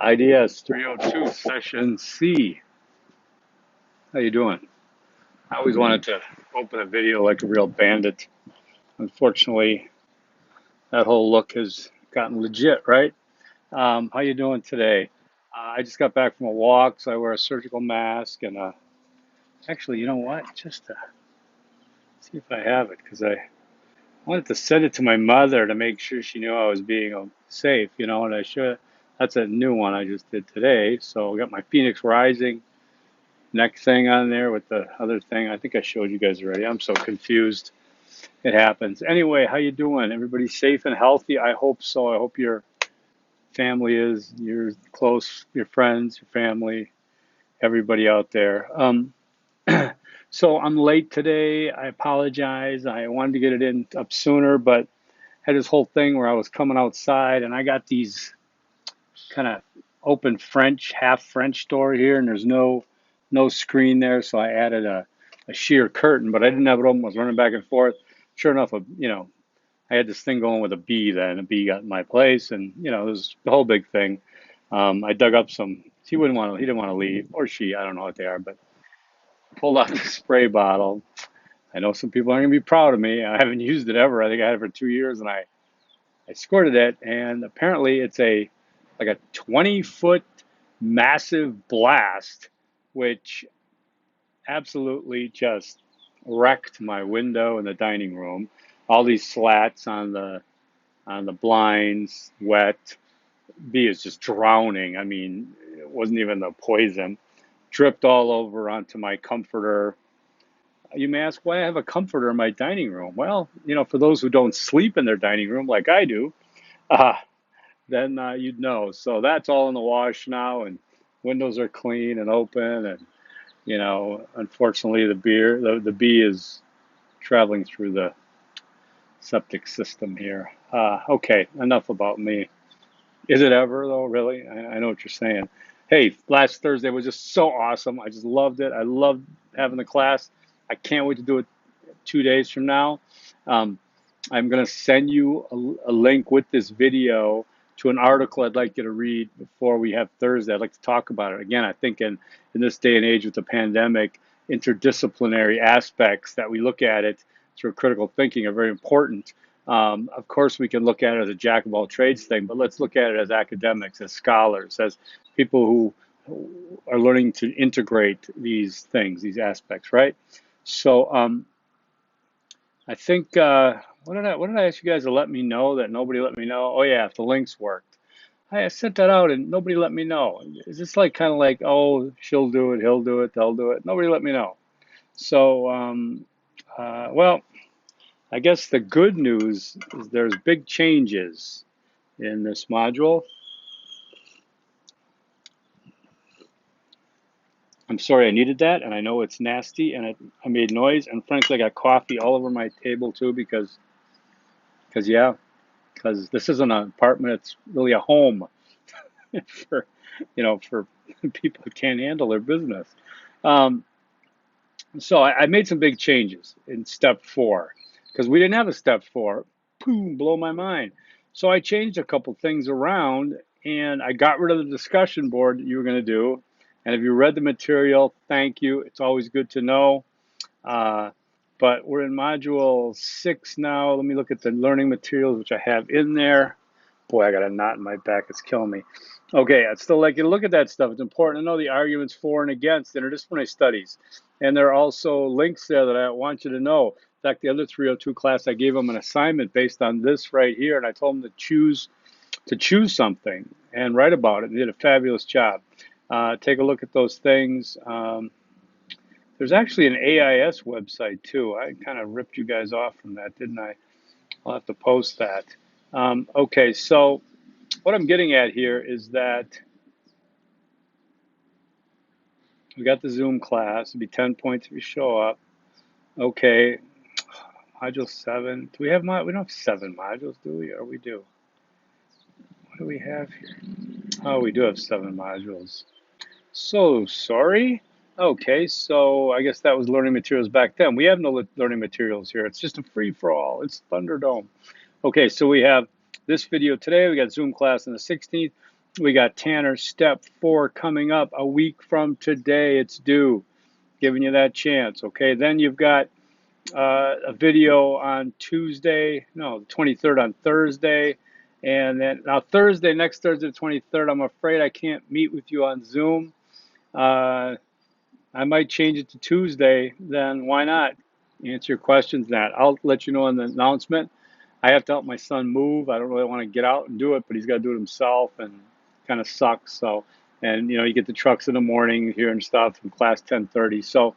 IDS 302 session C. How you doing? I always wanted to open a video like a real bandit. Unfortunately, that whole look has gotten legit, right? How you doing today? I just got back from a walk, so I wear a surgical mask and actually, you know what? Just to see if I have it, because I wanted to send it to my mother to make sure she knew I was being safe, and I should. That's a new one I just did today. So I got my Phoenix Rising neck thing on there with the other thing. I think I showed you guys already. I'm so confused. It happens. Anyway, how you doing? Everybody safe and healthy? I hope so. I hope your family is, your close, your friends, your family, everybody out there. So I'm late today. I apologize. I wanted to get it in up sooner, but had this whole thing where I was coming outside and I got these kind of open French, half French door here, and there's no screen there, so I added a sheer curtain, but I didn't have it open. I was running back and forth. Sure enough, I had this thing going with a bee then. A bee got in my place, and it was the whole big thing. I dug up some. He didn't want to leave, or she. I don't know what they are, but pulled out the spray bottle. I know some people aren't gonna be proud of me. I haven't used it ever. I think I had it for 2 years, and I squirted it, and apparently it's like a 20-foot massive blast, which absolutely just wrecked my window in the dining room. All these slats on the blinds, wet. Bee is just drowning. I mean, it wasn't even the poison. Dripped all over onto my comforter. You may ask why I have a comforter in my dining room. Well, for those who don't sleep in their dining room like I do, uh, then you'd know. So that's all in the wash now, and windows are clean and open, and unfortunately, the bee is traveling through the septic system here. Okay, enough about me. Is it ever though? Really? I know what you're saying. Hey, last Thursday was just so awesome. I just loved it. I loved having the class. I can't wait to do it 2 days from now. Um, I'm going to send you a link with this video to an article I'd like you to read before we have Thursday. I'd like to talk about it. Again, I think in this day and age with the pandemic, interdisciplinary aspects that we look at it through critical thinking are very important. Of course, we can look at it as a jack of all trades thing, but let's look at it as academics, as scholars, as people who are learning to integrate these things, these aspects, right? So, I think what did I ask you guys to let me know that nobody let me know? Oh yeah, if the links worked. I sent that out and nobody let me know. Is this like kind of like, oh, she'll do it, he'll do it, they'll do it? Nobody let me know. So well, I guess the good news is there's big changes in this module. I'm sorry I needed that, and I know it's nasty, and I made noise, and frankly, I got coffee all over my table too because yeah, because this isn't an apartment; it's really a home for for people who can't handle their business. Um, so I made some big changes in step 4 because we didn't have a step 4. Boom, blow my mind. So I changed a couple things around and I got rid of the discussion board that you were going to do. And if you read the material, thank you. It's always good to know. Uh, but we're in module 6 now. Let me look at the learning materials, which I have in there. Boy, I got a knot in my back. It's killing me. Okay, I'd still like you to look at that stuff. It's important to know the arguments for and against interdisciplinary studies. And there are also links there that I want you to know. In fact, the other 302 class, I gave them an assignment based on this right here, and I told them to choose something and write about it. They did a fabulous job. Take a look at those things. There's actually an AIS website too. I kind of ripped you guys off from that, didn't I? I'll have to post that. Okay, so what I'm getting at here is that we got the Zoom class. It'd be 10 points if you show up. Okay, module 7. Do we have we don't have 7 modules, do we? Or we do? What do we have here? Oh, we do have 7 modules. So sorry. Okay, so I guess that was learning materials back then. We have no learning materials here. It's just a free-for-all. It's Thunderdome. Okay, so we have this video today. We got Zoom class on the 16th. We got Tanner step 4 coming up a week from today. It's due, giving you that chance. Okay, then you've got a video on Tuesday, no, the 23rd on Thursday. And then now Thursday, next Thursday, the 23rd, I'm afraid I can't meet with you on Zoom. Uh, I might change it to Tuesday. Then why not? Answer your questions. That I'll let you know in the announcement. I have to help my son move. I don't really want to get out and do it, but he's got to do it himself, and kind of sucks. So, and you get the trucks in the morning here and stuff, in class 10:30. So,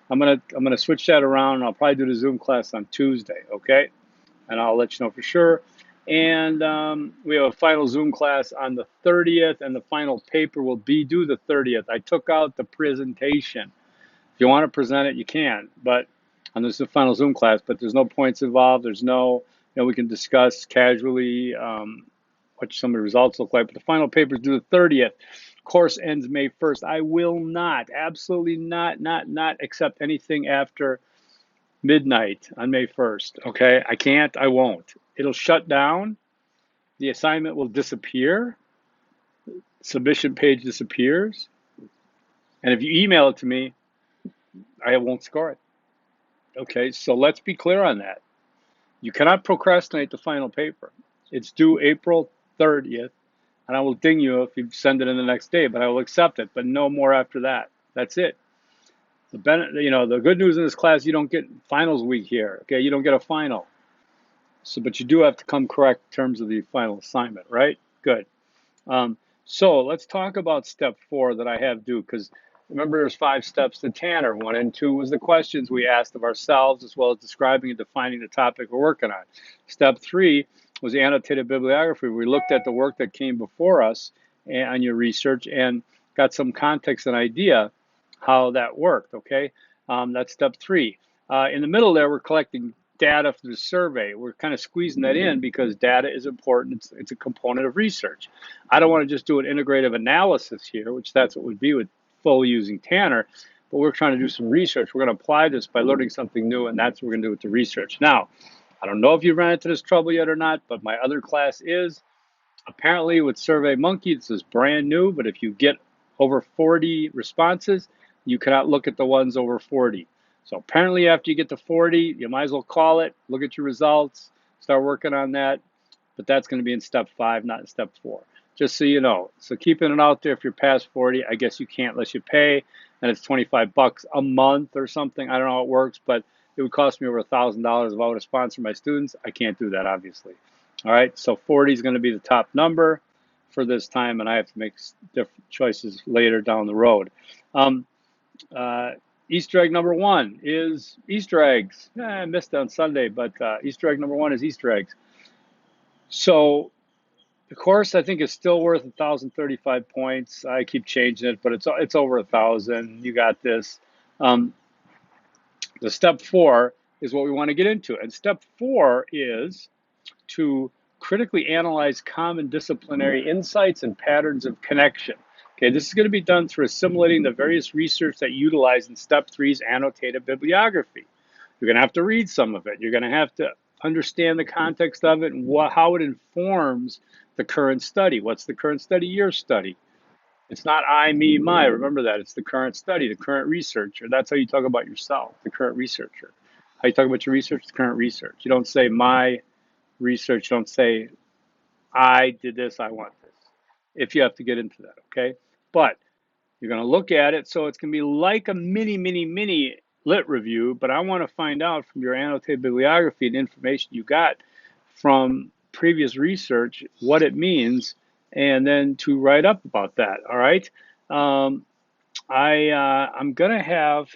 I'm gonna switch that around, and I'll probably do the Zoom class on Tuesday. Okay, and I'll let you know for sure. And we have a final Zoom class on the 30th, and the final paper will be due the 30th. I took out the presentation. If you want to present it, you can, but and this is the final Zoom class, but there's no points involved. There's no, we can discuss casually what some of the results look like. But the final paper is due the 30th. Course ends May 1st. I will not, absolutely not accept anything after midnight on May 1st. Okay, I can't. I won't. It'll shut down. The assignment will disappear. Submission page disappears. And if you email it to me, I won't score it. Okay, so let's be clear on that. You cannot procrastinate the final paper. It's due April 30th, and I will ding you if you send it in the next day, but I will accept it, but no more after that. That's it. The good news in this class, you don't get finals week here. Okay, you don't get a final. So, but you do have to come correct in terms of the final assignment, right? Good. So let's talk about step 4 that I have due, because remember there's 5 steps to Tanner. 1 and 2 was the questions we asked of ourselves, as well as describing and defining the topic we're working on. Step 3 was the annotated bibliography. We looked at the work that came before us on your research and got some context and idea how that worked, okay? That's step 3. In the middle there, we're collecting data for the survey. We're kind of squeezing that in because data is important. It's a component of research. I don't want to just do an integrative analysis here, which that's what would be with fully using Tanner, but we're trying to do some research. We're going to apply this by learning something new, and that's what we're going to do with the research. Now, I don't know if you've run into this trouble yet or not, but my other class is. Apparently with SurveyMonkey, this is brand new, but if you get over 40 responses, you cannot look at the ones over 40. So apparently after you get to 40, you might as well call it, look at your results, start working on that. But that's going to be in step 5, not in step 4. Just so you know. So keeping it out there, if you're past 40, I guess you can't unless you pay, and it's $25 a month or something. I don't know how it works, but it would cost me over $1,000 if I were to sponsor my students. I can't do that, obviously. All right, so 40 is going to be the top number for this time, and I have to make different choices later down the road. Easter egg number 1 is Easter eggs. I missed it on Sunday, but Easter egg number 1 is Easter eggs. So the course, I think, is still worth 1,035 points. I keep changing it, but it's over 1,000. You got this. The step 4 is what we want to get into, and step 4 is to critically analyze common disciplinary insights and patterns of connection. Okay, this is going to be done through assimilating the various research that you utilize in step 3's annotated bibliography. You're going to have to read some of it. You're going to have to understand the context of it and how it informs the current study. What's the current study? Your study. It's not I, me, my. Remember that. It's the current study, the current researcher. That's how you talk about yourself, the current researcher. How you talk about your research, the current research. You don't say my research. Don't say I did this, I want this, if you have to get into that, okay? But you're going to look at it, so it's going to be like a mini lit review, but I want to find out from your annotated bibliography and information you got from previous research what it means, and then to write up about that, all right? I'm going to have,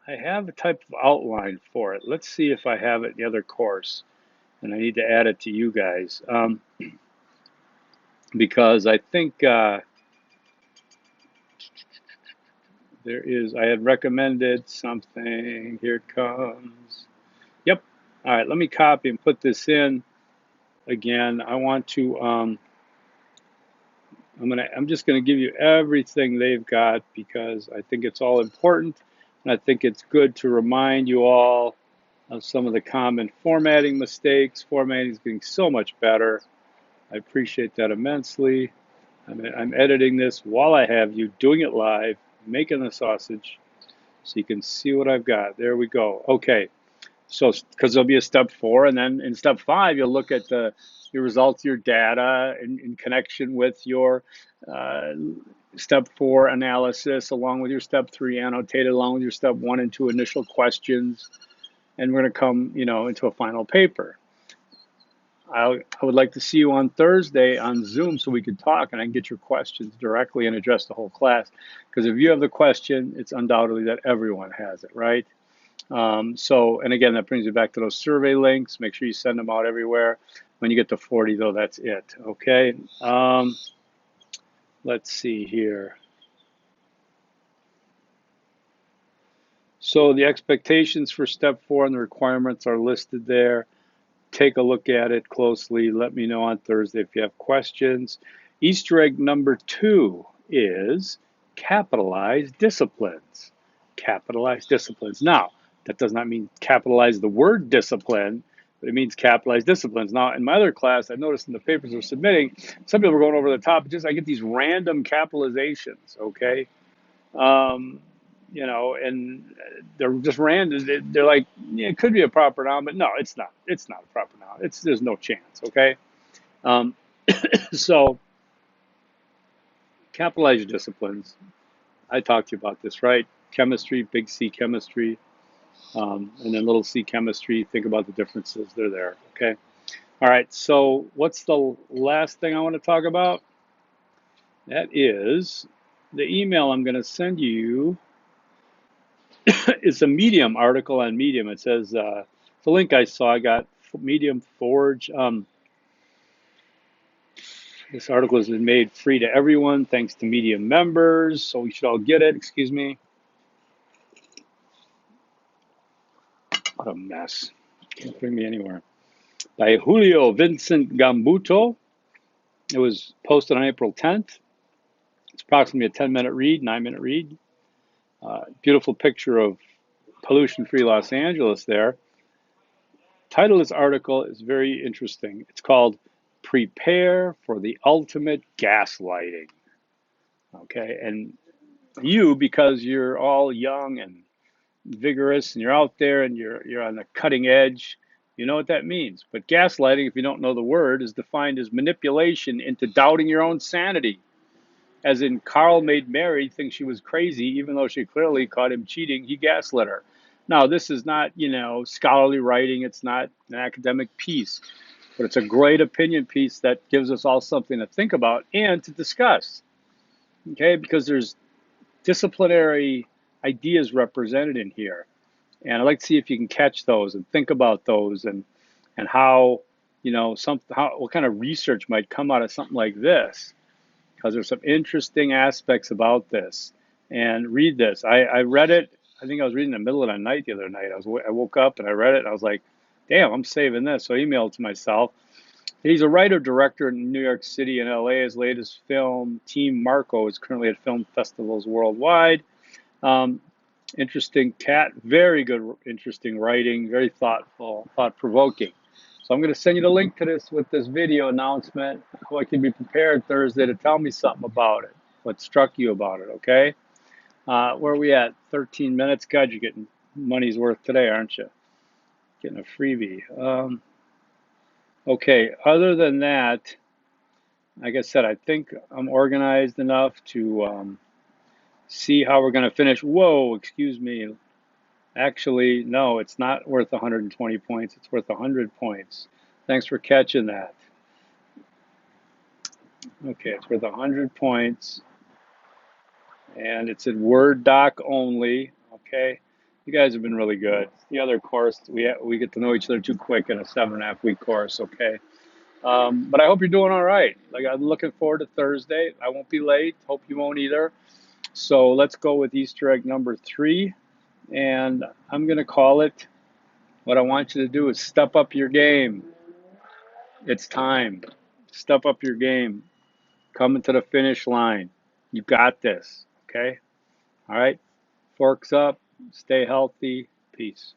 I have a type of outline for it. Let's see if I have it in the other course, and I need to add it to you guys. Because I think there is, I had recommended something. Here it comes. Yep. All right, let me copy and put this in again. I want to, I'm just gonna give you everything they've got because I think it's all important, and I think it's good to remind you all of some of the common formatting mistakes. Formatting is getting so much better. I appreciate that immensely. I'm editing this while I have you, doing it live, making the sausage, so you can see what I've got. There we go. Okay. So, because there'll be a step 4, and then in step 5, you'll look at your results, your data, in connection with your uh, step 4 analysis, along with your step 3 annotated, along with your step 1 and 2 initial questions, and we're going to come, into a final paper. I would like to see you on Thursday on Zoom so we could talk and I can get your questions directly and address the whole class. Because if you have the question, it's undoubtedly that everyone has it, right? And again, that brings you back to those survey links. Make sure you send them out everywhere. When you get to 40, though, that's it. Okay. Let's see here. So the expectations for step 4 and the requirements are listed there. Take a look at it closely. Let me know on Thursday if you have questions. Easter egg number 2 is capitalize disciplines. Capitalize disciplines. Now, that does not mean capitalize the word discipline, but it means capitalize disciplines. Now, in my other class, I noticed in the papers we're submitting, some people were going over the top. I get these random capitalizations, okay? Um, and they're just random. They're like, yeah, it could be a proper noun, but no, it's not. It's not a proper noun. There's no chance, okay? Um, so capitalize your disciplines. I talked to you about this, right? Chemistry, big C chemistry, and then little c chemistry. Think about the differences. They're there, okay? All right, so what's the last thing I want to talk about? That is the email I'm going to send you. It's a Medium article on Medium. It says, the link I saw, I got Medium Forge. This article has been made free to everyone thanks to Medium members, so we should all get it. Excuse me. What a mess. Can't bring me anywhere. By Julio Vincent Gambuto. It was posted on April 10th. It's approximately a 10-minute read, 9-minute read. Beautiful picture of pollution-free Los Angeles there. Title of this article is very interesting. It's called Prepare for the Ultimate Gaslighting. Okay, and you, because you're all young and vigorous and you're out there and you're on the cutting edge, you know what that means. But gaslighting, if you don't know the word, is defined as manipulation into doubting your own sanity. As in, Carl made Mary think she was crazy, even though she clearly caught him cheating. He gaslit her. Now, this is not, scholarly writing. It's not an academic piece, but it's a great opinion piece that gives us all something to think about and to discuss. Okay, because there's disciplinary ideas represented in here, and I'd like to see if you can catch those and think about those and how, what kind of research might come out of something like this, because there's some interesting aspects about this. And read this. I read it. I think I was reading in the middle of the night the other night. I woke up and I read it and I was like, damn, I'm saving this. So I emailed it to myself. He's a writer-director in New York City and LA. His latest film, Team Marco, is currently at film festivals worldwide. Um, Interesting cat, very good, interesting writing, very thoughtful, thought-provoking. So I'm going to send you the link to this with this video announcement, so I can be prepared Thursday to tell me something about it, what struck you about it, okay? Where are we at? 13 minutes? God, you're getting money's worth today, aren't you? Getting a freebie. Okay, other than that, like I said, I think I'm organized enough to see how we're going to finish. Whoa, excuse me. Actually, no, it's not worth 120 points. It's worth 100 points. Thanks for catching that. Okay, it's worth 100 points. And it's in Word doc only. Okay, you guys have been really good. The other course, we get to know each other too quick in a 7.5-week course, okay? But I hope you're doing all right. Like, I'm looking forward to Thursday. I won't be late. Hope you won't either. So let's go with Easter egg number 3. And I'm going to call it, what I want you to do is step up your game. It's time. Step up your game. Coming to the finish line. You got this. Okay? All right? Forks up. Stay healthy. Peace.